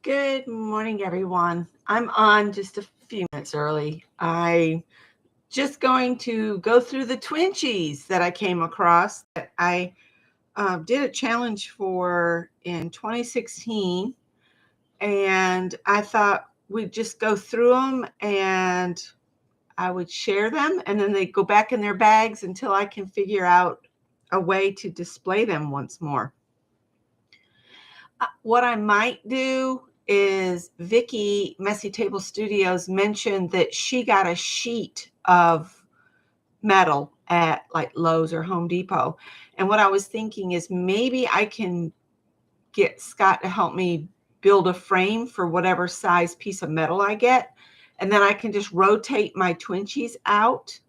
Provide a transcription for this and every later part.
Good morning, everyone. I'm on just a few minutes early. I just going to go through the Twinchies that I came across that I did a challenge for in 2016, and I thought we'd just go through them and I would share them, and then they go back in their bags until I can figure out a way to display them once more. What I might do is Vicky Messy Table Studios mentioned that she got a sheet of metal at like Lowe's or Home Depot. And what I was thinking is maybe I can get Scott to help me build a frame for whatever size piece of metal I get. And then I can just rotate my Twinchies out,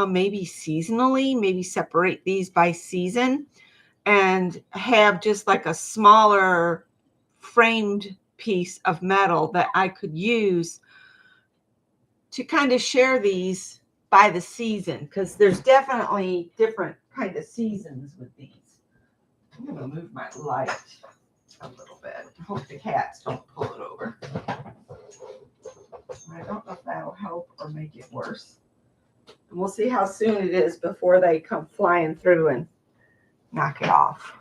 maybe seasonally, maybe separate these by season and have just like a smaller framed piece of metal that I could use to kind of share these by the season, because there's definitely different kind of seasons with these. I'm going to move my light a little bit. I hope the cats don't pull it over. I don't know if that'll help or make it worse. And we'll see how soon it is before they come flying through and knock it off.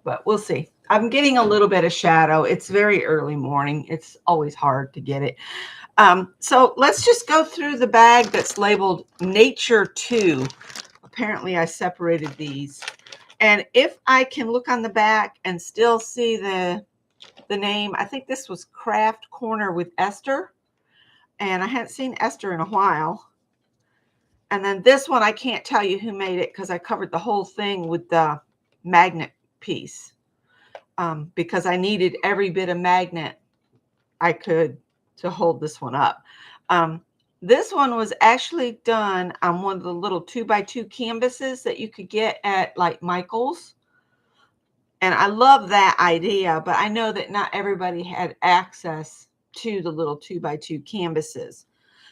But we'll see. I'm getting a little bit of shadow. It's very early morning. It's always hard to get it. So let's just go through the bag that's labeled Nature 2. Apparently I separated these. And if I can look on the back and still see the name, I think this was Craft Corner with Esther. And I hadn't seen Esther in a while. And then this one, I can't tell you who made it because I covered the whole thing with the magnet piece. Because I needed every bit of magnet I could to hold this one up. This one was actually done on one of the little 2x2 canvases that you could get at like Michael's. And I love that idea, but I know that not everybody had access to the little 2x2 canvases.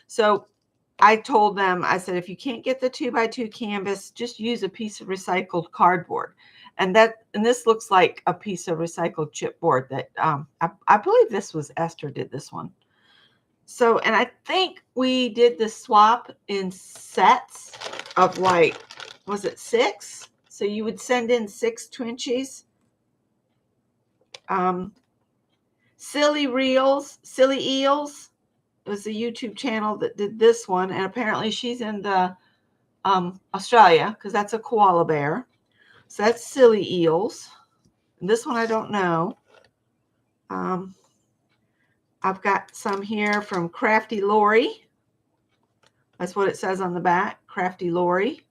So I told them, I said, if you can't get the 2x2 canvas, just use a piece of recycled cardboard. And this looks like a piece of recycled chipboard that I believe this was Esther did this one. So, and I think we did the swap in sets of like, was it 6? So you would send in 6 Twinchies. Silly Eels was a YouTube channel that did this one, and apparently she's in the Australia because that's a koala bear. So that's Silly Eels. And this one I don't know. I've got some here from Crafty Lori. That's what it says on the back, Crafty Lori.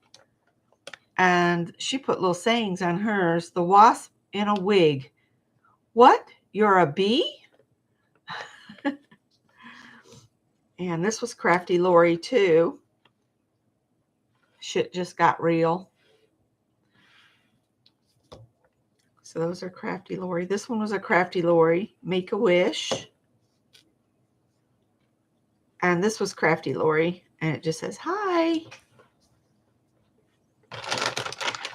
And she put little sayings on hers. The wasp in a wig. What? You're a bee? And this was Crafty Lori too. Shit just got real. So those are Crafty Lori. This one was a Crafty Lori. Make a Wish. And this was Crafty Lori. And it just says, hi.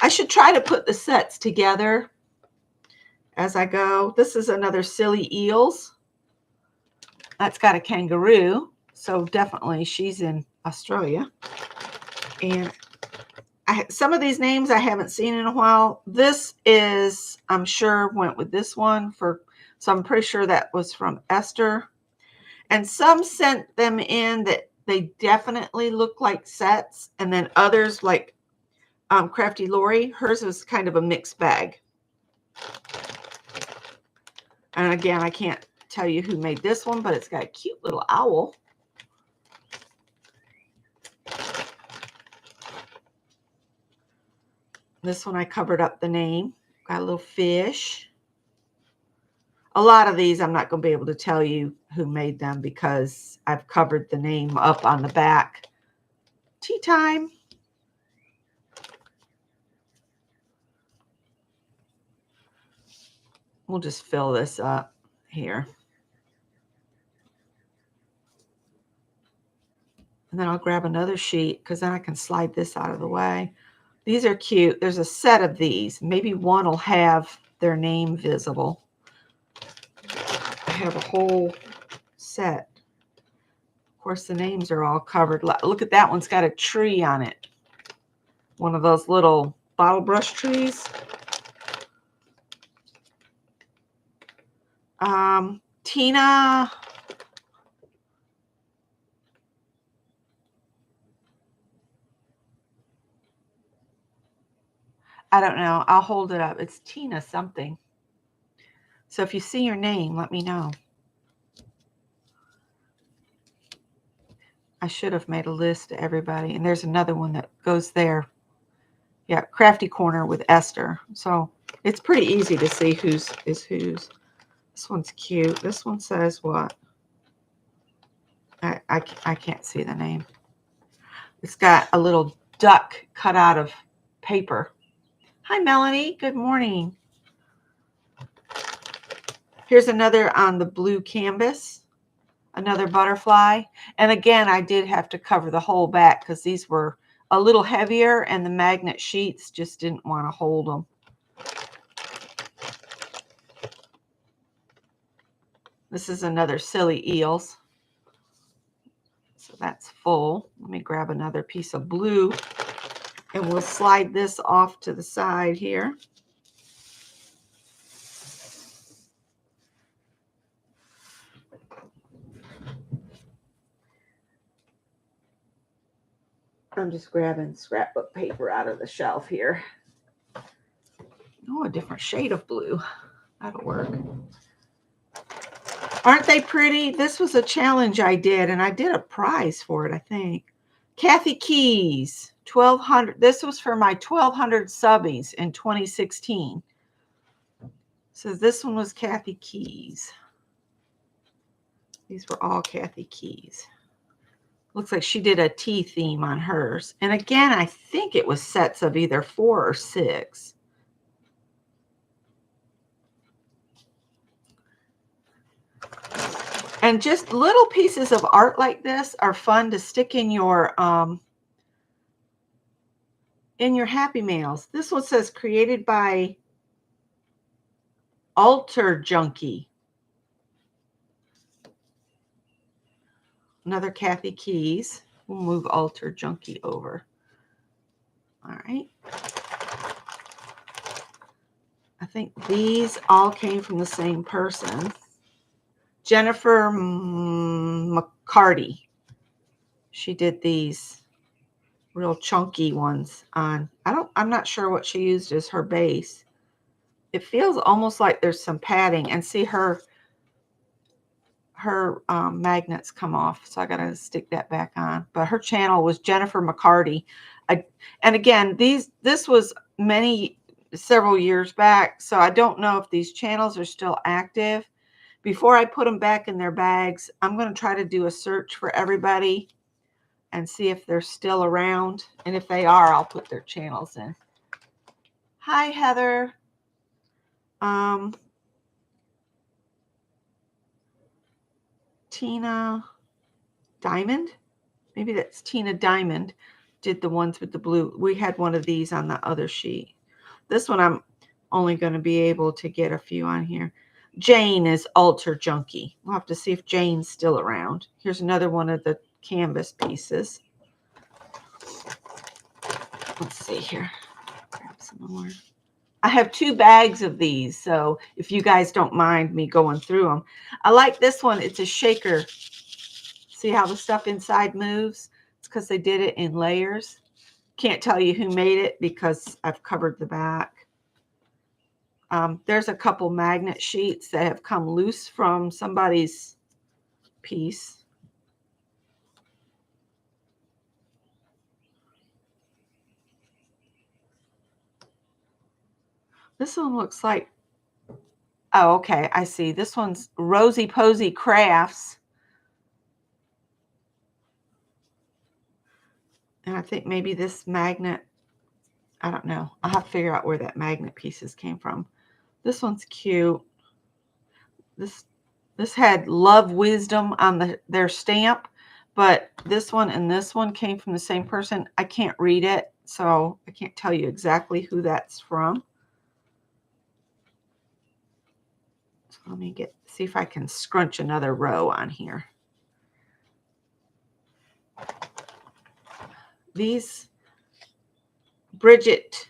I should try to put the sets together as I go. This is another Silly Eels. That's got a kangaroo. So definitely she's in Australia. And some of these names I haven't seen in a while. This is, I'm sure, went with this one. So I'm pretty sure that was from Esther. And some sent them in that they definitely look like sets. And then others like Crafty Lori. Hers was kind of a mixed bag. And again, I can't tell you who made this one, but it's got a cute little owl. This one I covered up the name. Got a little fish. A lot of these I'm not going to be able to tell you who made them because I've covered the name up on the back. Tea time. We'll just fill this up here. And then I'll grab another sheet because then I can slide this out of the way. These are cute. There's a set of these. Maybe one will have their name visible. I have a whole set. Of course, the names are all covered. Look at that one's got a tree on it. One of those little bottle brush trees. Tina. I don't know. I'll hold it up. It's Tina something. So if you see your name, let me know. I should have made a list of everybody. And there's another one that goes there. Yeah, Crafty Corner with Esther. So it's pretty easy to see whose is whose. This one's cute. This one says what? I can't see the name. It's got a little duck cut out of paper. Hi, Melanie. Good morning. Here's another on the blue canvas. Another butterfly. And again, I did have to cover the whole back because these were a little heavier and the magnet sheets just didn't want to hold them. This is another silly eels. So that's full. Let me grab another piece of blue and we'll slide this off to the side here. I'm just grabbing scrapbook paper out of the shelf here. Oh, a different shade of blue. That'll work. Aren't they pretty? This was a challenge I did, and I did a prize for it, I think. Kathy Keys, 1,200. This was for my 1,200 subbies in 2016. So this one was Kathy Keys. These were all Kathy Keys. Looks like she did a tea theme on hers. And again, I think it was sets of either 4 or 6. And just little pieces of art like this are fun to stick in your Happy Mails. This one says created by Altar Junkie. Another Kathy Keys. We'll move Altar Junkie over. All right. I think these all came from the same person. Jennifer McCarty. She did these real chunky ones on. I'm not sure what she used as her base. It feels almost like there's some padding, and see her magnets come off, so I gotta stick that back on. But her channel was Jennifer McCarty. And again, this was several years back, so I don't know if these channels are still active. Before I put them back in their bags, I'm going to try to do a search for everybody and see if they're still around. And if they are, I'll put their channels in. Hi, Heather. Tina Diamond. Maybe that's Tina Diamond did the ones with the blue. We had one of these on the other sheet. This one I'm only going to be able to get a few on here. Jane is Altar Junkie. We'll have to see if Jane's still around. Here's another one of the canvas pieces. Let's see here. Grab some more. I have 2 bags of these, so if you guys don't mind me going through them. I like this one. It's a shaker. See how the stuff inside moves? It's because they did it in layers. Can't tell you who made it because I've covered the back. There's a couple magnet sheets that have come loose from somebody's piece. This one looks like, oh, okay, I see. This one's Rosy Posy Crafts. And I think maybe this magnet, I don't know. I'll have to figure out where that magnet pieces came from. This one's cute. This had Love Wisdom on their stamp, but this one and this one came from the same person. I can't read it, so I can't tell you exactly who that's from. So Let me see if I can scrunch another row on here. These Bridget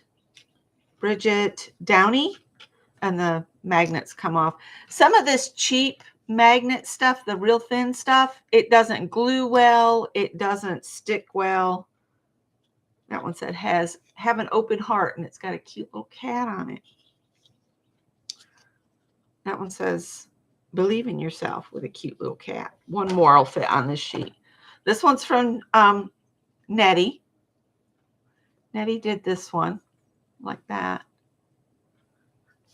Downey, and the magnets come off. Some of this cheap magnet stuff, the real thin stuff, it doesn't glue well. It doesn't stick well. That one said have an open heart, and it's got a cute little cat on it. That one says believe in yourself with a cute little cat. One more will fit on this sheet. This one's from Nettie. Nettie did this one like that.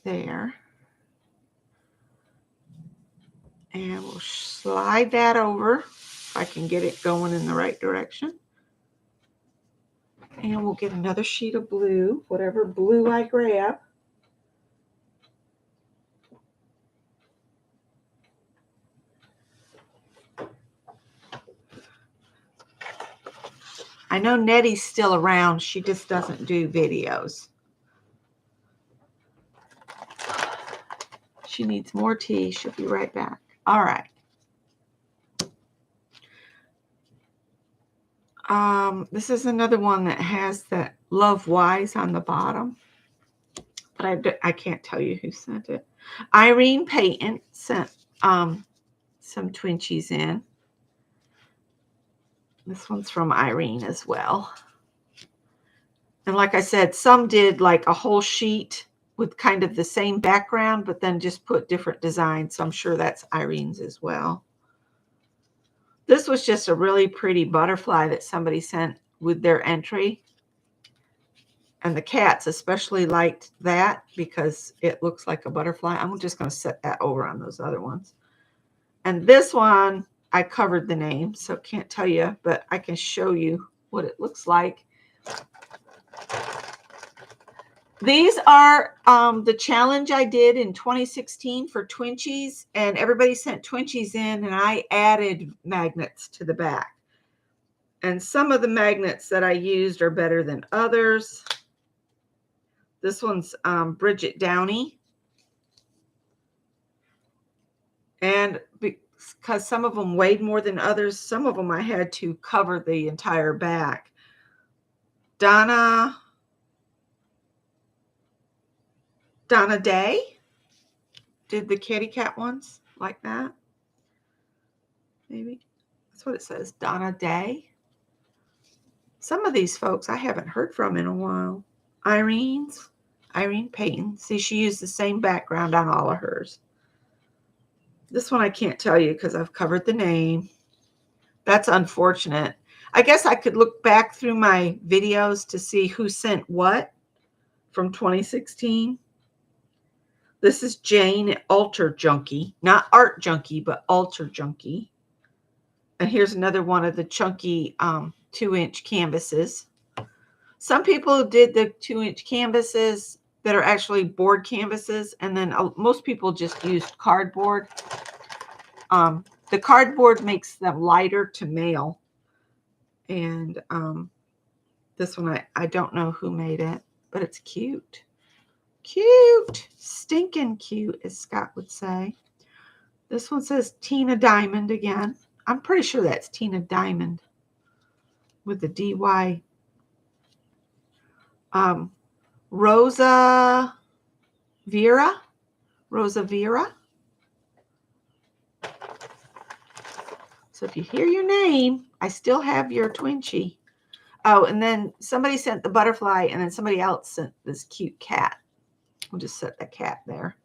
There. And we'll slide that over if I can get it going in the right direction. And we'll get another sheet of blue, whatever blue I grab. I know Nettie's still around. She just doesn't do videos. She needs more tea. She'll be right back. All right. This is another one that has that Love Wise on the bottom. But I can't tell you who sent it. Irene Payton sent some Twinchies in. This one's from Irene as well. And like I said, some did like a whole sheet with kind of the same background, but then just put different designs. So I'm sure that's Irene's as well. This was just a really pretty butterfly that somebody sent with their entry. And the cats especially liked that because it looks like a butterfly. I'm just going to set that over on those other ones. And this one, I covered the name, so can't tell you, but I can show you what it looks like. These are the challenge I did in 2016 for Twinchies, and everybody sent Twinchies in, and I added magnets to the back. And some of the magnets that I used are better than others. This one's Bridget Downey. And because some of them weighed more than others, some of them I had to cover the entire back. Donna Day did the kitty cat ones like that. Maybe that's what it says, Donna Day. Some of these folks I haven't heard from in a while. Irene Payton. See, she used the same background on all of hers. This one I can't tell you because I've covered the name. That's unfortunate. I guess I could look back through my videos to see who sent what from 2016. This is Jane Altar Junkie. Not Art Junkie, but Altar Junkie. And here's another one of the chunky 2-inch canvases. Some people did the 2-inch canvases that are actually board canvases, and then most people just used cardboard. The cardboard makes them lighter to mail. And this one, I don't know who made it, but it's cute. Cute. Stinking cute, as Scott would say. This one says Tina Diamond again. I'm pretty sure that's Tina Diamond with the DY. Rosa Vera. So if you hear your name, I still have your Twinchie. Oh, and then somebody sent the butterfly, and then somebody else sent this cute cat. We'll just set the cat there.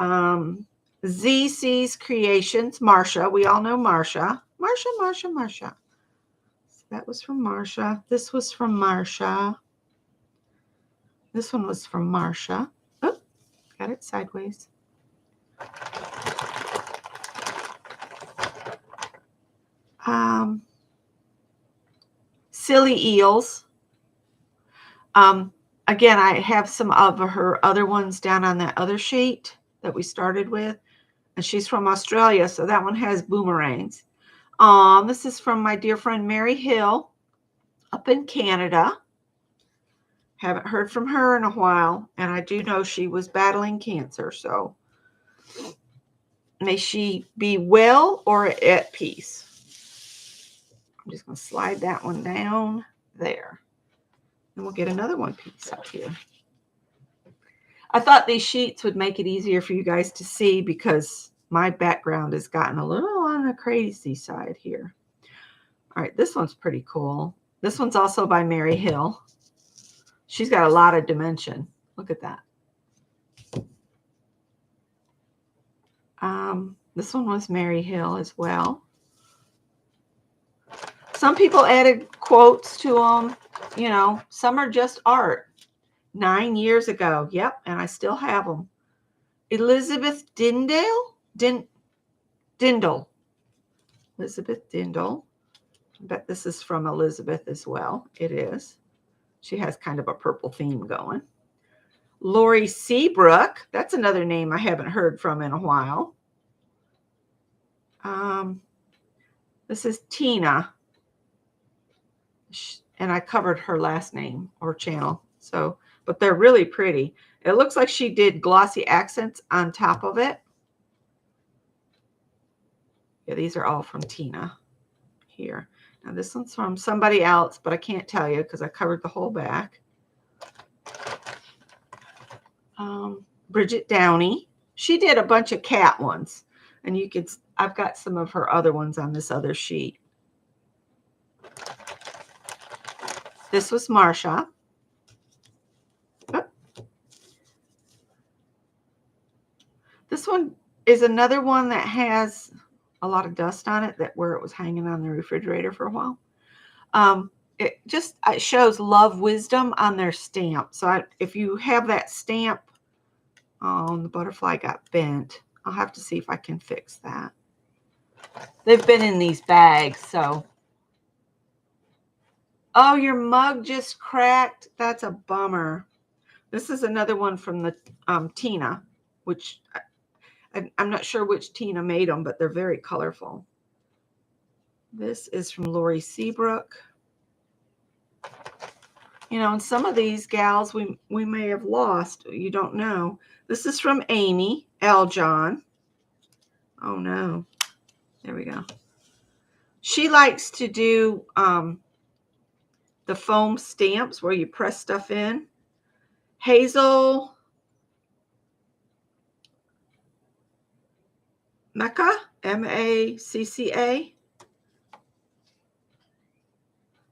ZC's Creations, Marsha. We all know Marsha. Marsha. So that was from Marsha. This was from Marsha. This one was from Marsha. Oh, got it sideways. Silly Eels. Again, I have some of her other ones down on that other sheet that we started with. And she's from Australia, so that one has boomerangs. This is from my dear friend Mary Hill up in Canada. Haven't heard from her in a while, and I do know she was battling cancer, so May she be well or at peace. I'm just going to slide that one down there. And we'll get another one piece up here. I thought these sheets would make it easier for you guys to see because my background has gotten a little on the crazy side here. All right, this one's pretty cool. This one's also by Mary Hill. She's got a lot of dimension. Look at that. This one was Mary Hill as well. Some people added quotes to them. You know, some are just art. 9 years ago. Yep, and I still have them. Elizabeth Dindal? Dindal. Elizabeth Dindal. I bet this is from Elizabeth as well. It is. She has kind of a purple theme going. Lori Seabrook. That's another name I haven't heard from in a while. This is Tina. And I covered her last name or channel. So, but they're really pretty. It looks like she did glossy accents on top of it. Yeah, these are all from Tina here. Now this one's from somebody else, but I can't tell you because I covered the whole back. Bridget Downey. She did a bunch of cat ones. And you could, I've got some of her other ones on this other sheet. This was Marsha. Oh. This one is another one that has a lot of dust on it, that where it was hanging on the refrigerator for a while. It shows love wisdom on their stamp. So if you have that stamp, the butterfly got bent. I'll have to see if I can fix that. They've been in these bags, so. Oh, your mug just cracked. That's a bummer. This is another one from the Tina, which I'm not sure which Tina made them, but they're very colorful. This is from Lori Seabrook. You know, and some of these gals we may have lost. You don't know. This is from Amy Aljon. Oh, no. There we go. She likes to do the foam stamps where you press stuff in. Hazel Mecca, M-A-C-C-A.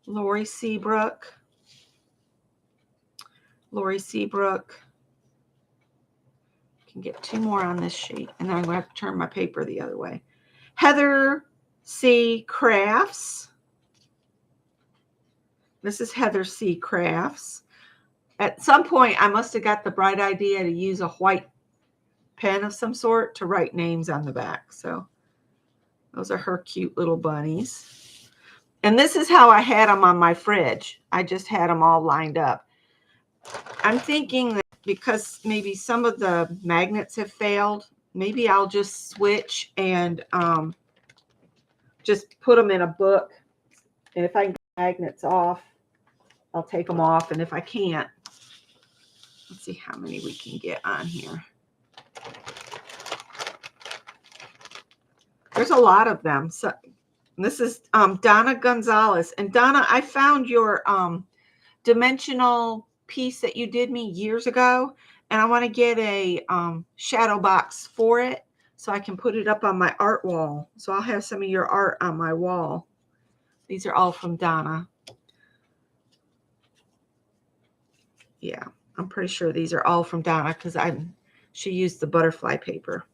Lori Seabrook. Lori Seabrook. Can get 2 more on this sheet, and then I'm going to have to turn my paper the other way. Heather C. Crafts. This is Heather C. Crafts. At some point, I must have got the bright idea to use a white pen of some sort to write names on the back. So those are her cute little bunnies. And this is how I had them on my fridge. I just had them all lined up. I'm thinking that because maybe some of the magnets have failed, maybe I'll just switch and just put them in a book. And if I can get magnets off, I'll take them off. And if I can't, let's see how many we can get on here. There's a lot of them. So this is Donna Gonzalez. And Donna, I found your dimensional piece that you did me years ago, and I want to get a shadow box for it so I can put it up on my art wall. So I'll have some of your art on my wall. These are all from Donna. Yeah, I'm pretty sure these are all from Donna because she used the butterfly paper.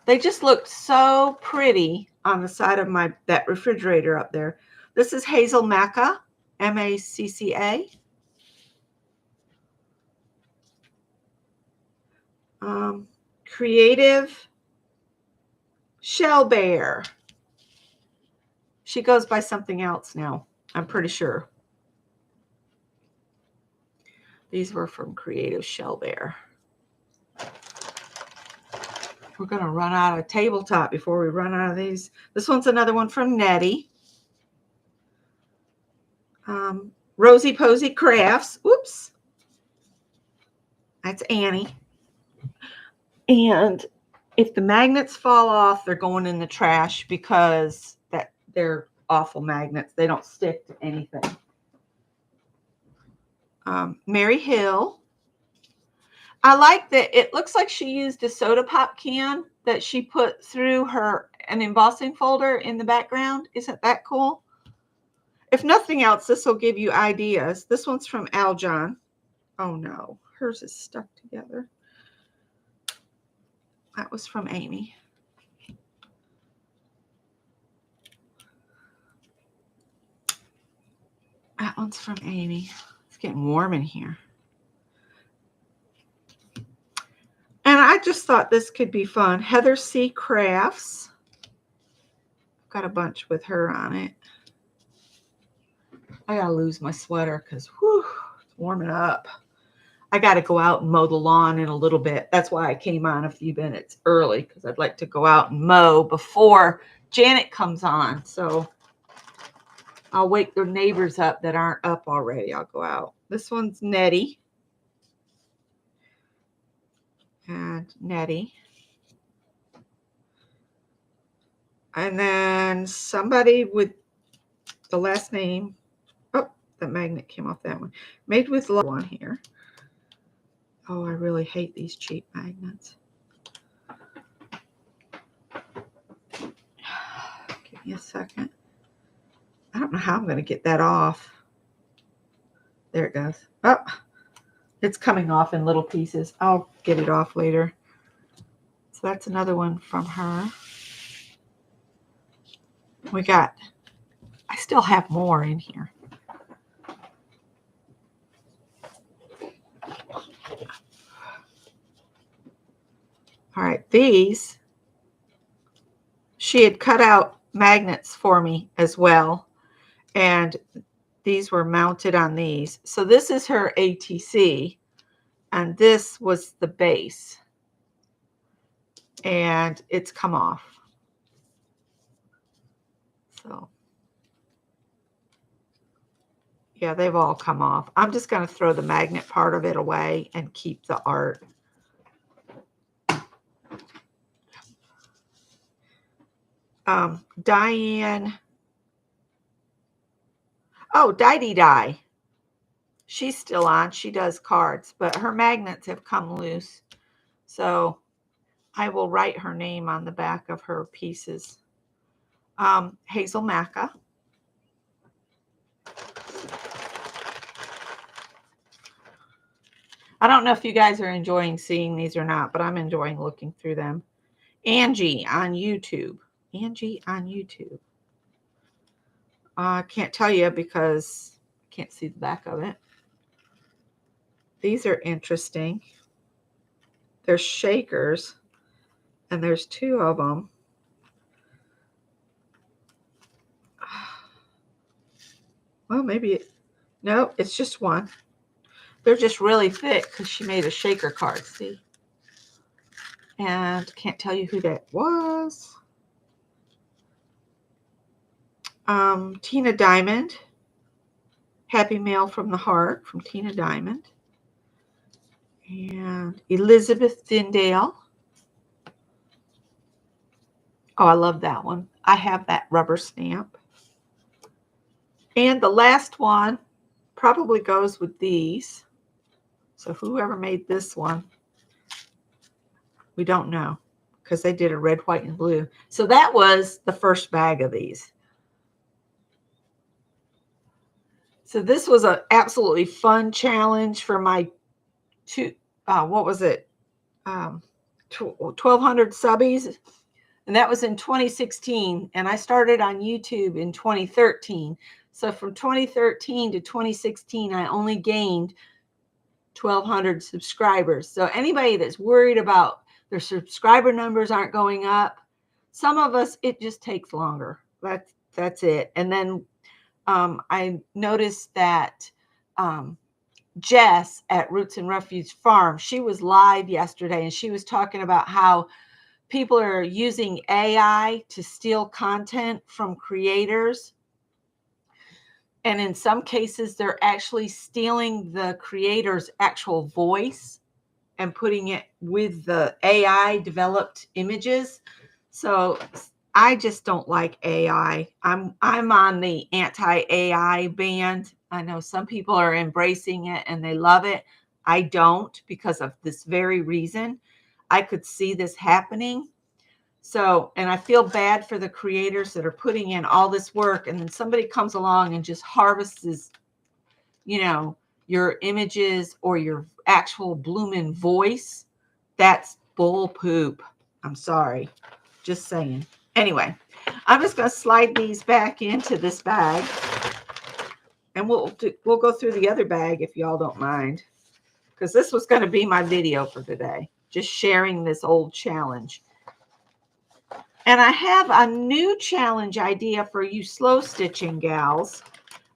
They just looked so pretty on the side of that refrigerator up there. This is Hazel Macca, M-A-C-C-A. Creative Shell Bear. She goes by something else now, I'm pretty sure. These were from Creative Shell Bear. We're going to run out of tabletop before we run out of these. This one's another one from Nettie. Rosie Posey Crafts. Oops. That's Annie. And if the magnets fall off, they're going in the trash because they're awful magnets. They don't stick to anything. Mary Hill. I like that it looks like she used a soda pop can that she put through an embossing folder in the background. Isn't that cool? If nothing else, this will give you ideas. This one's from Aljon. Oh no, hers is stuck together. That was from Amy. That one's from Amy. It's getting warm in here. And I just thought this could be fun. Heather C. Crafts. Got a bunch with her on it. I gotta lose my sweater because it's warming up. I gotta go out and mow the lawn in a little bit. That's why I came on a few minutes early, because I'd like to go out and mow before Janet comes on. So I'll wake the neighbors up that aren't up already. I'll go out. This one's Nettie. And Nettie. And then somebody with the last name. Oh, the magnet came off that one. Made with love one here. Oh, I really hate these cheap magnets. Give me a second. I don't know how I'm going to get that off. There it goes. Oh, it's coming off in little pieces. I'll get it off later. So that's another one from her. I still have more in here. All right, these, she had cut out magnets for me as well. And these were mounted on these. So this is her ATC. And this was the base. And it's come off. So, yeah, they've all come off. I'm just going to throw the magnet part of it away and keep the art. Diane. Oh, Die. She's still on. She does cards, but her magnets have come loose. So I will write her name on the back of her pieces. Hazel Macca. I don't know if you guys are enjoying seeing these or not, but I'm enjoying looking through them. Angie on YouTube. I can't tell you because I can't see the back of it. These are interesting. They're shakers, and there's two of them. Well, maybe no, it's just one. They're just really thick because she made a shaker card, see? And can't tell you who that was. Tina Diamond. Happy Mail from the Heart from Tina Diamond. And Elizabeth Dindale. Oh, I love that one. I have that rubber stamp. And the last one probably goes with these. So whoever made this one, we don't know because they did a red, white, and blue. So that was the first bag of these. So this was an absolutely fun challenge for my what was it? 1,200 subbies. And that was in 2016. And I started on YouTube in 2013. So from 2013 to 2016, I only gained 1,200 subscribers. So anybody that's worried about their subscriber numbers aren't going up, some of us, it just takes longer. That's it. And then I noticed that Jess at Roots and Refuge Farm, she was live yesterday and she was talking about how people are using AI to steal content from creators. And in some cases, they're actually stealing the creator's actual voice and putting it with the AI developed images. So I just don't like AI. I'm on the anti-AI band. I know some people are embracing it and they love it. I don't, because of this very reason. I could see this happening. So, and I feel bad for the creators that are putting in all this work, and then somebody comes along and just harvests, you know, your images or your actual bloomin' voice. That's bull poop. I'm sorry. Just saying. Anyway, I'm just going to slide these back into this bag, and we'll go through the other bag if y'all don't mind, because this was going to be my video for today, just sharing this old challenge. And I have a new challenge idea for you slow stitching gals.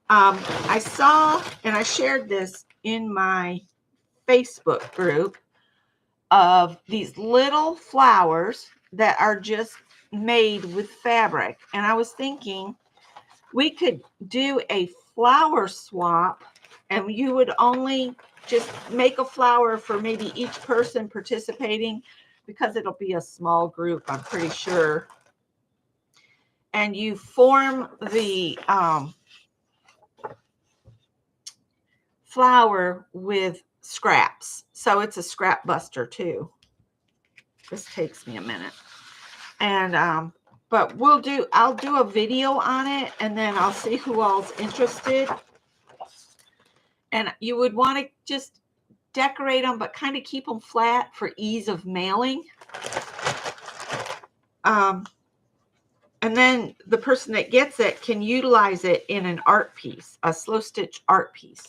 I saw, and I shared this in my Facebook group, of these little flowers that are just made with fabric. And I was thinking we could do a flower swap, and you would only just make a flower for maybe each person participating, because it'll be a small group, I'm pretty sure. And you form the flower with scraps. So it's a scrap buster too. This takes me a minute. And but I'll do a video on it, and then I'll see who all's interested. And you would want to just decorate them, but kind of keep them flat for ease of mailing. And then the person that gets it can utilize it in an art piece, a slow stitch art piece.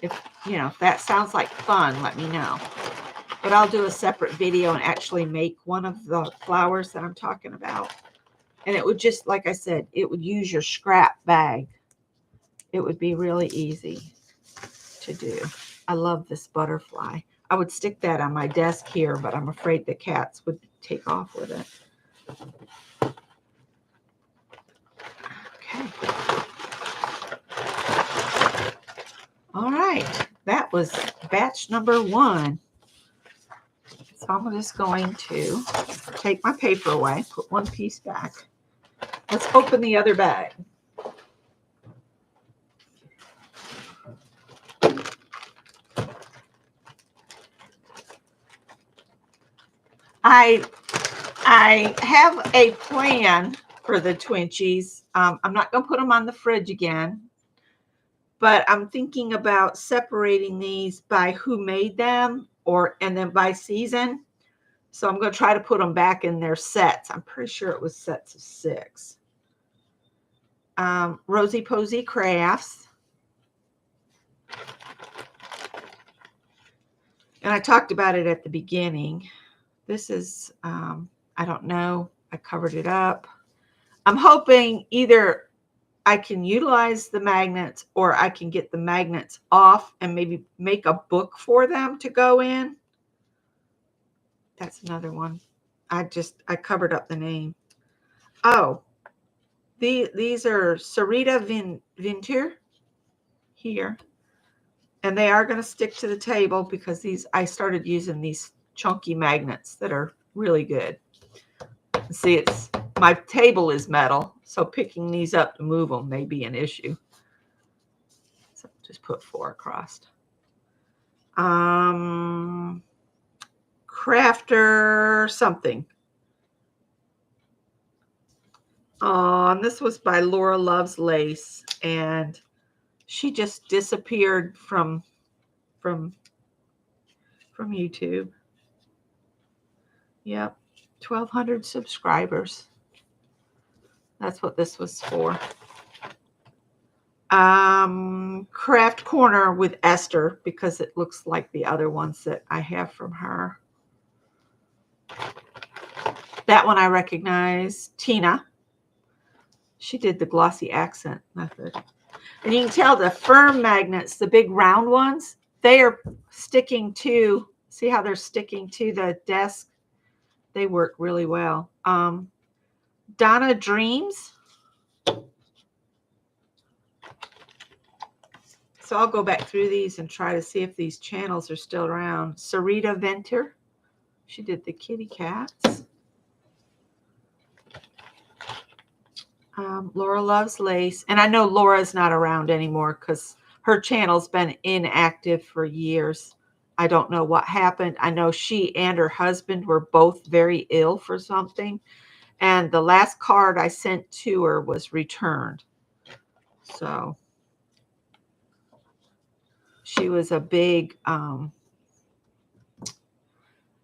If if that sounds like fun, let me know. But I'll do a separate video and actually make one of the flowers that I'm talking about. And it would just, like I said, it would use your scrap bag. It would be really easy to do. I love this butterfly. I would stick that on my desk here, but I'm afraid the cats would take off with it. Okay. All right. That was batch number 1. So I'm just going to take my paper away, put one piece back. Let's open the other bag. I have a plan for the Twinchies. I'm not going to put them on the fridge again, but I'm thinking about separating these by who made them, and then by season. So I'm going to try to put them back in their sets. I'm pretty sure it was sets of 6. Rosy Posy Crafts. And I talked about it at the beginning. This is, I don't know. I covered it up. I'm hoping either I can utilize the magnets, or I can get the magnets off and maybe make a book for them to go in. That's another one. I covered up the name. Oh, these are Sarita Vinter here. And they are going to stick to the table, because I started using these chunky magnets that are really good. See, my table is metal, so picking these up to move them may be an issue. So just put 4 across. Crafter something. And this was by Laura Loves Lace, and she just disappeared from YouTube. Yep, 1,200 subscribers. That's what this was for. Craft Corner with Esther, because it looks like the other ones that I have from her. That one I recognize. Tina. She did the glossy accent method. And you can tell the firm magnets, the big round ones, they are sticking to, see how they're sticking to the desk? They work really well. Donna Dreams. So I'll go back through these and try to see if these channels are still around. Sarita Venter. She did the kitty cats. Laura Loves Lace. And I know Laura's not around anymore because her channel's been inactive for years. I don't know what happened. I know she and her husband were both very ill for something. And the last card I sent to her was returned. So she was a big,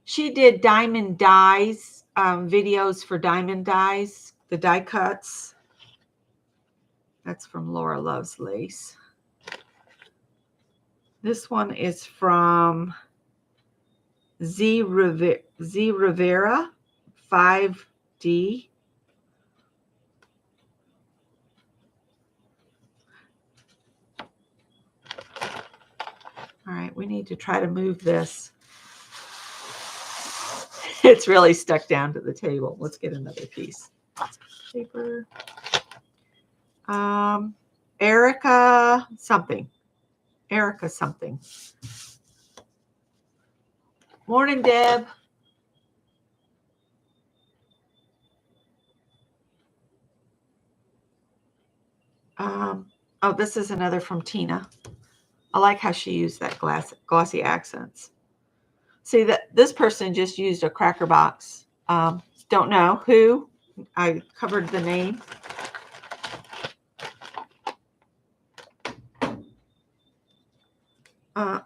she did diamond dyes, videos for diamond dyes, the die cuts. That's from Laura Loves Lace. This one is from Z Rivera 5D. All right, we need to try to move this. It's really stuck down to the table. Let's get another piece. Paper. Erica something. Erica something. Morning, Deb. Oh, this is another from Tina. I like how she used that glossy accents. See that this person just used a cracker box. Don't know who. I covered the name.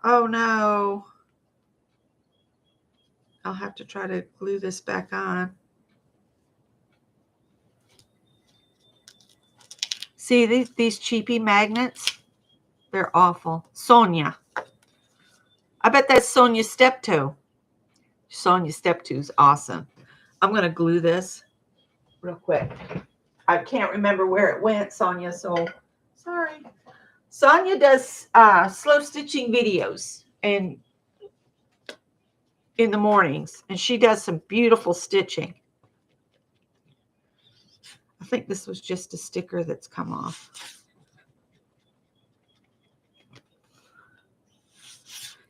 Oh no. I'll have to try to glue this back on. See these cheapy magnets? They're awful. Sonia. I bet that's Sonia Steptoe. Sonia Steptoe's awesome. I'm going to glue this real quick. I can't remember where it went, Sonia, so sorry. Sonia does slow stitching videos and in the mornings, and she does some beautiful stitching. I think this was just a sticker that's come off.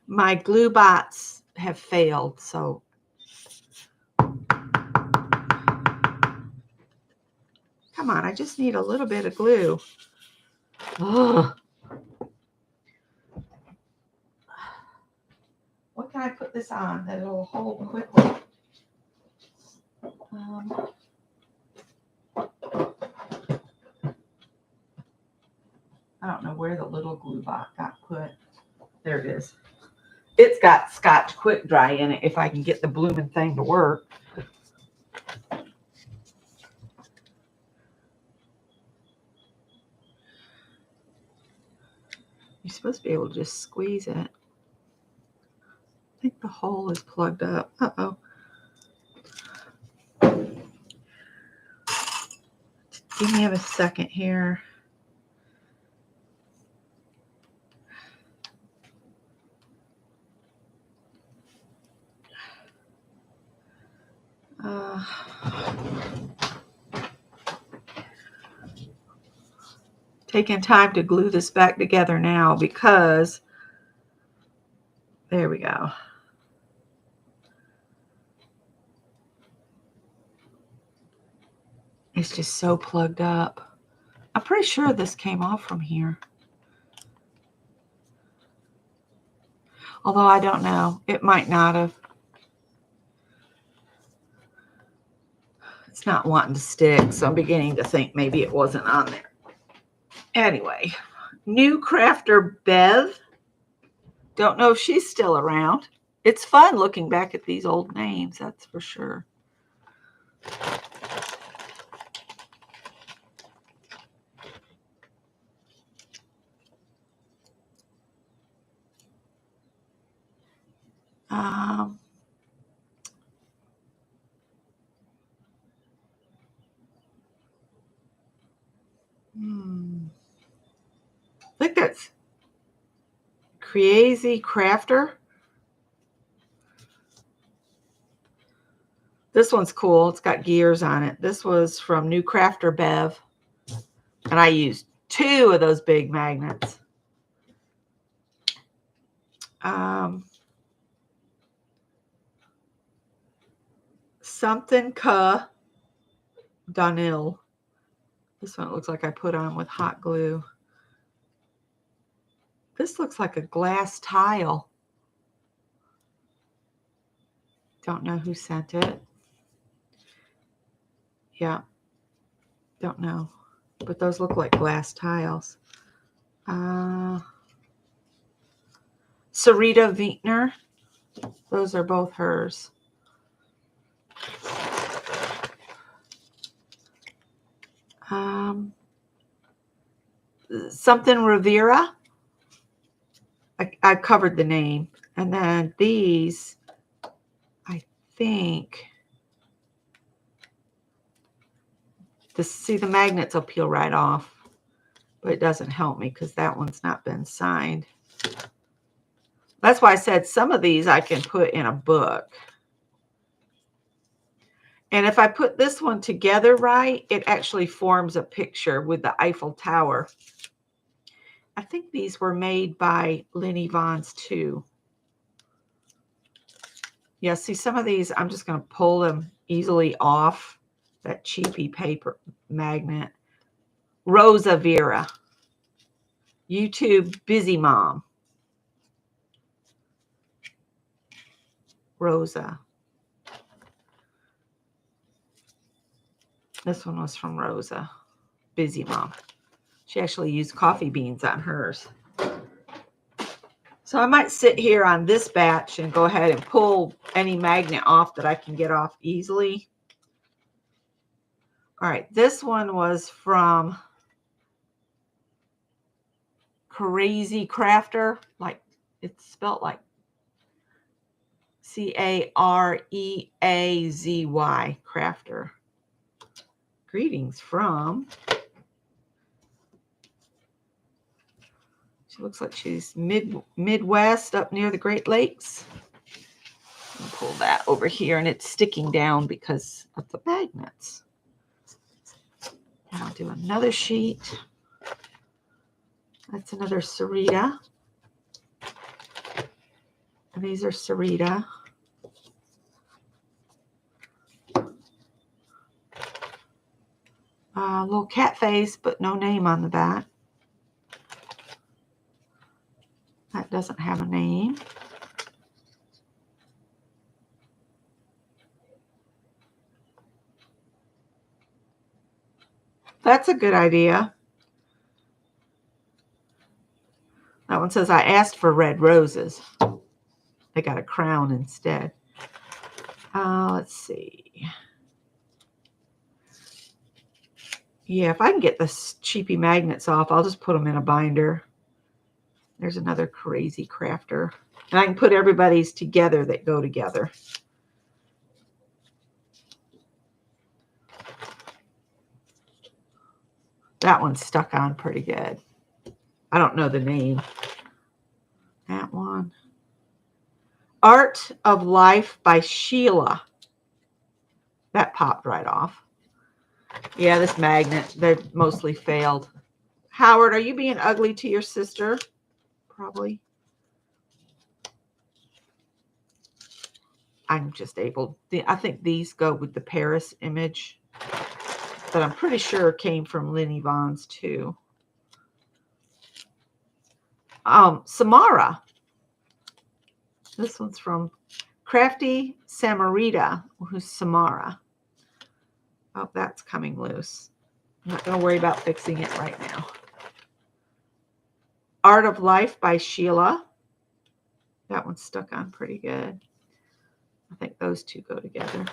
My glue bots have failed, so come on, I just need a little bit of glue. Ugh. What can I put this on that it'll hold quickly? I don't know where the little glue bot got put. There it is. It's got Scotch Quick Dry in it if I can get the blooming thing to work. You're supposed to be able to just squeeze it. I think the hole is plugged up. Uh-oh. Give me a second here. Taking time to glue this back together now because there we go. It's just so plugged up. I'm pretty sure this came off from here. Although I don't know. It might not have. It's not wanting to stick, so I'm beginning to think maybe it wasn't on there. Anyway, New Crafter Bev. Don't know if she's still around. It's fun looking back at these old names, that's for sure. I think that's Crazy Crafter. This one's cool. It's got gears on it. This was from New Crafter Bev. And I used 2 of those big magnets. Something Ka Donil. This one looks like I put on with hot glue. This looks like a glass tile. Don't know who sent it. Yeah. Don't know. But those look like glass tiles. Sarita Wietner. Those are both hers. Something Rivera. I covered the name. And then these, I think, see the magnets will peel right off. But it doesn't help me because that one's not been signed. That's why I said some of these I can put in a book. And if I put this one together right, it actually forms a picture with the Eiffel Tower. I think these were made by Lenny Vons too. Yeah, see some of these, I'm just going to pull them easily off that cheapy paper magnet. Rosa Vera. YouTube Busy Mom. Rosa. This one was from Rosa. Busy Mom. She actually used coffee beans on hers. So I might sit here on this batch and go ahead and pull any magnet off that I can get off easily. All right, this one was from Crazy Crafter. Like, it's spelled like Careazy Crafter. Greetings from... She looks like she's Midwest up near the Great Lakes. I'll pull that over here, and it's sticking down because of the magnets. And I'll do another sheet. That's another Sarita. And these are Sarita. A little cat face, but no name on the back. That doesn't have a name. That's a good idea. That one says, I asked for red roses. They got a crown instead. Let's see. Yeah, if I can get the cheapy magnets off, I'll just put them in a binder. There's another Crazy Crafter. And I can put everybody's together that go together. That one's stuck on pretty good. I don't know the name. That one. Art of Life by Sheila. That popped right off. Yeah, this magnet, they mostly failed. Howard, are you being ugly to your sister? Probably. I'm just able, I think these go with the Paris image. But I'm pretty sure it came from Lenny Vons too. Samara. This one's from Crafty Samarita, who's Samara. Oh, that's coming loose. I'm not going to worry about fixing it right now. Art of Life by Sheila. That one's stuck on pretty good. I think those two go together.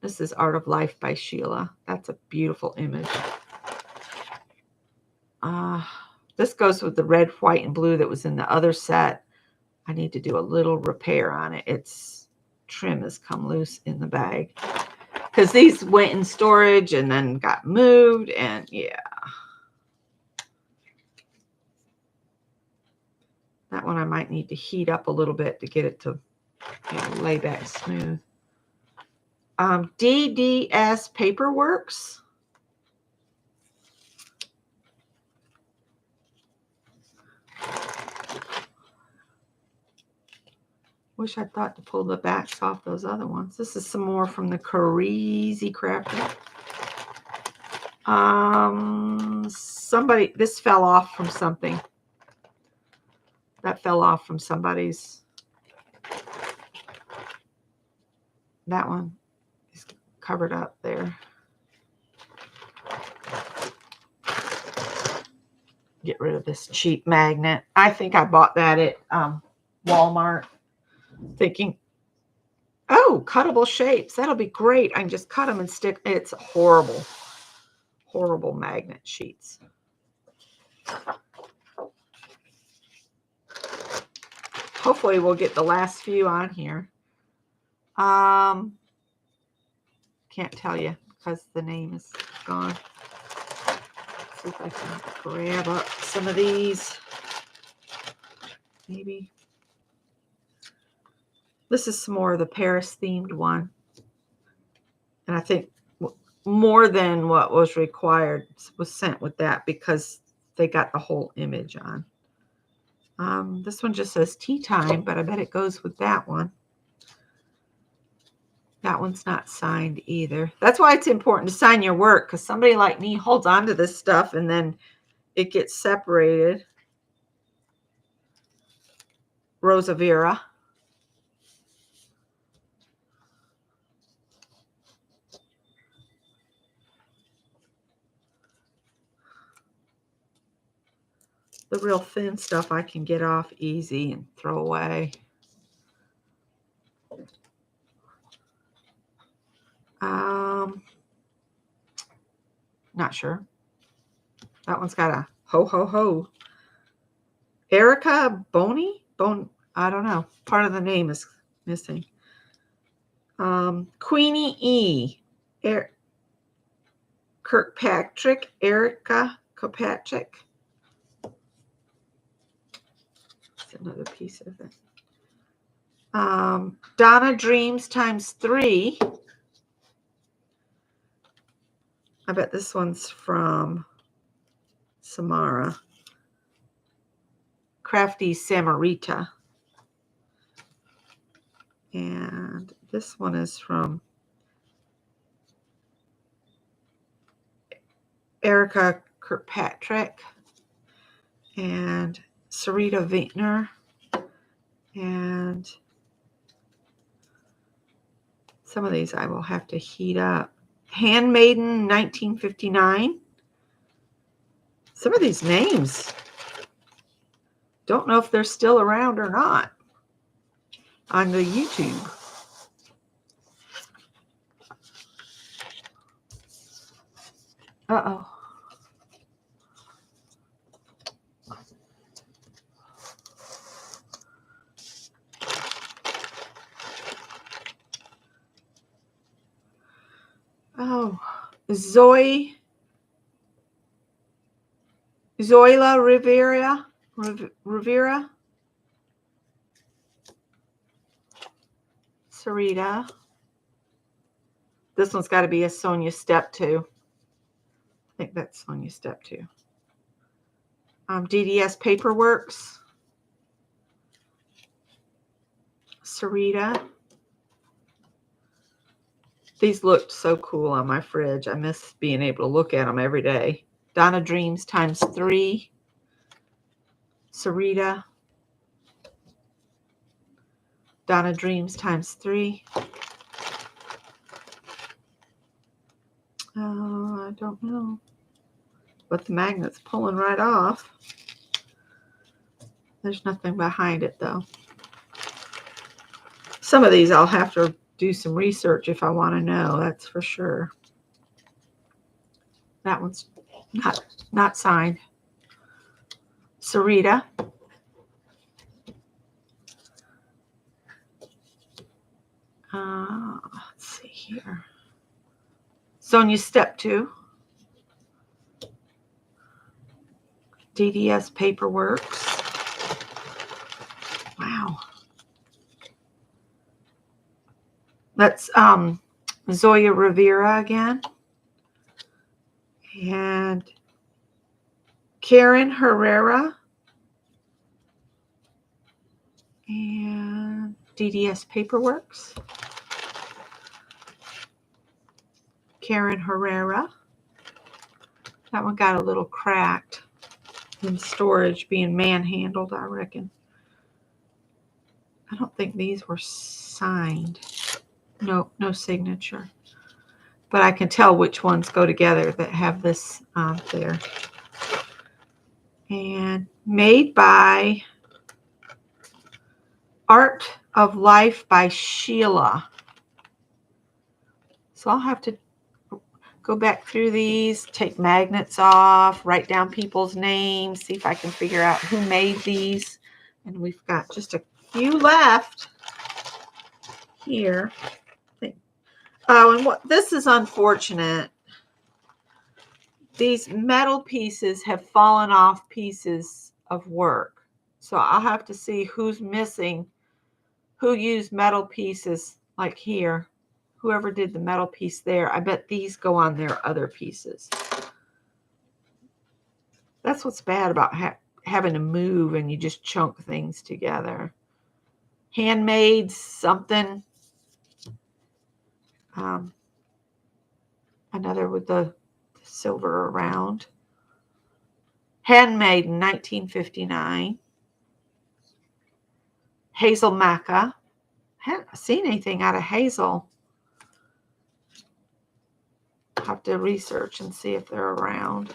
This is Art of Life by Sheila. That's a beautiful image. This goes with the red, white, and blue that was in the other set. I need to do a little repair on it. Its trim has come loose in the bag. Because these went in storage and then got moved. And yeah. That one I might need to heat up a little bit to get it to lay back smooth. DDS Paperworks. Wish I thought to pull the backs off those other ones. This is some more from the Crazy Crafter. This fell off from something. That fell off from somebody's. That one is covered up there. Get rid of this cheap magnet. I think I bought that at Walmart. Thinking, oh, cuttable shapes. That'll be great. I can just cut them and stick. It's horrible. Horrible magnet sheets. Hopefully we'll get the last few on here. Can't tell you because the name is gone. Let's see if I can grab up some of these. Maybe. This is some more of the Paris themed one. And I think more than what was required was sent with that because they got the whole image on. This one just says tea time, but I bet it goes with that one. That one's not signed either. That's why it's important to sign your work, because somebody like me holds on to this stuff and then it gets separated. Rosa Vera. The real thin stuff I can get off easy and throw away. Not sure. That one's got a ho ho ho. Erica Boney? I don't know. Part of the name is missing. Queenie E. Kirkpatrick. Erica Kirkpatrick. That's another piece of it. Donna Dreams ×3. I bet this one's from Samara. Crafty Samarita. And this one is from Erica Kirkpatrick and Sarita Vintner. And some of these I will have to heat up. Handmaiden 1959. Some of these names, don't know if they're still around or not on the YouTube. Uh-oh. Oh, Zoila Rivera. Sarita. This one's got to be a Sonia Step 2. I think that's Sonia Step 2. DDS Paperworks. Sarita. These looked so cool on my fridge. I miss being able to look at them every day. Donna Dreams ×3. Sarita. Donna Dreams ×3. I don't know. But the magnet's pulling right off. There's nothing behind it, though. Some of these I'll have to do some research if I want to know, that's for sure. That one's not signed. Sarita. Let's see here. Sonia Step 2. DDS Paperworks. Wow. That's Zoya Rivera again. And Karen Herrera. And DDS Paperworks. Karen Herrera. That one got a little cracked in storage, being manhandled, I reckon. I don't think these were signed. No signature. But I can tell which ones go together that have this there. And made by Art of Life by Sheila. So I'll have to go back through these, take magnets off, write down people's names, see if I can figure out who made these. And we've got just a few left here. Oh, and this is unfortunate. These metal pieces have fallen off pieces of work. So I'll have to see who's missing, who used metal pieces like here. Whoever did the metal piece there, I bet these go on their other pieces. That's what's bad about having to move and you just chunk things together. Handmade something. Another with the silver around. Handmade in 1959. Hazel Maca. Haven't seen anything out of Hazel. I'll have to research and see if they're around.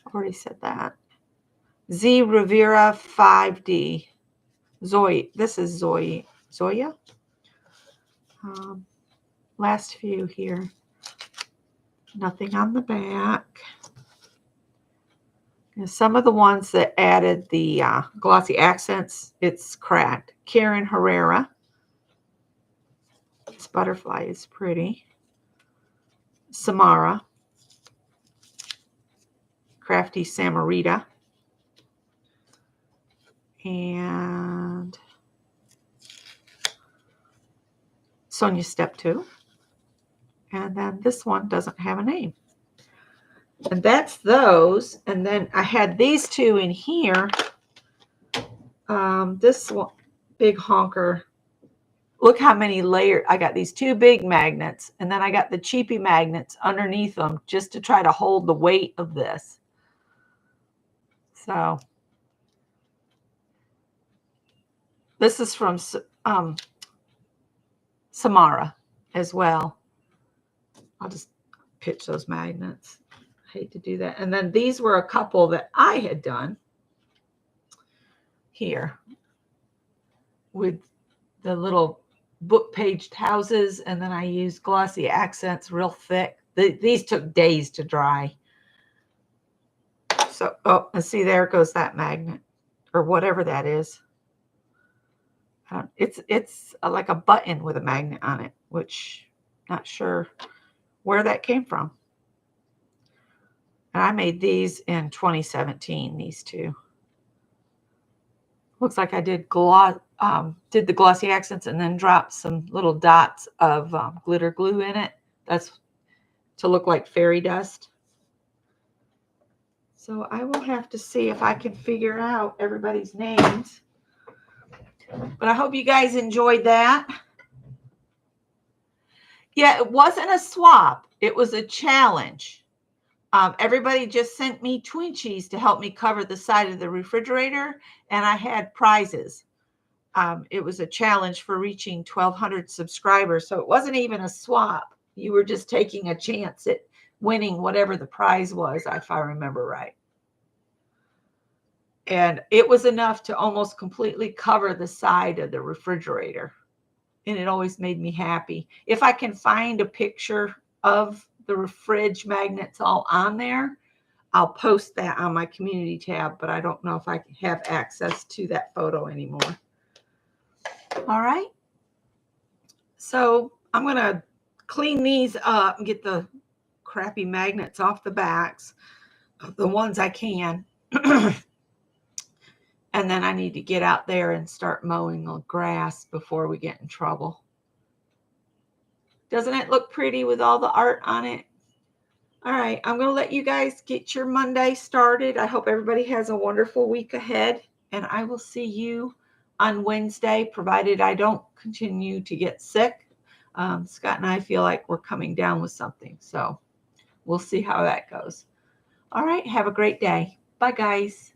I've already said that. Z Rivera 5D. Zoe. This is Zoe. Zoya. Last few here. Nothing on the back. And some of the ones that added the glossy accents, it's cracked. Karen Herrera. This butterfly is pretty. Samara. Crafty Samarita. And Sonia Step 2. And then this one doesn't have a name. And that's those. And then I had these two in here. This one, big honker. Look how many layers. I got these two big magnets. And then I got the cheapy magnets underneath them just to try to hold the weight of this. So this is from Samara as well. I'll just pitch those magnets. I hate to do that. And then these were a couple that I had done here with the little book paged houses. And then I used glossy accents real thick. These took days to dry. So, oh, and see, there goes that magnet or whatever that is. It's like a button with a magnet on it, which not sure where that came from. And I made these in 2017, these two. Looks like I did the glossy accents and then dropped some little dots of glitter glue in it. That's to look like fairy dust. So I will have to see if I can figure out everybody's names. But I hope you guys enjoyed that. Yeah, it wasn't a swap. It was a challenge. Everybody just sent me Twinchies to help me cover the side of the refrigerator, and I had prizes. It was a challenge for reaching 1,200 subscribers, so it wasn't even a swap. You were just taking a chance at winning whatever the prize was, if I remember right. And it was enough to almost completely cover the side of the refrigerator. And it always made me happy. If I can find a picture of the fridge magnets all on there, I'll post that on my community tab, but I don't know if I can have access to that photo anymore. All right. So I'm going to clean these up and get the crappy magnets off the backs, the ones I can. And then I need to get out there and start mowing the grass before we get in trouble. Doesn't it look pretty with all the art on it? All right, I'm going to let you guys get your Monday started. I hope everybody has a wonderful week ahead, and I will see you on Wednesday, provided I don't continue to get sick. Scott and I feel like we're coming down with something. So we'll see how that goes. All right. Have a great day. Bye, guys.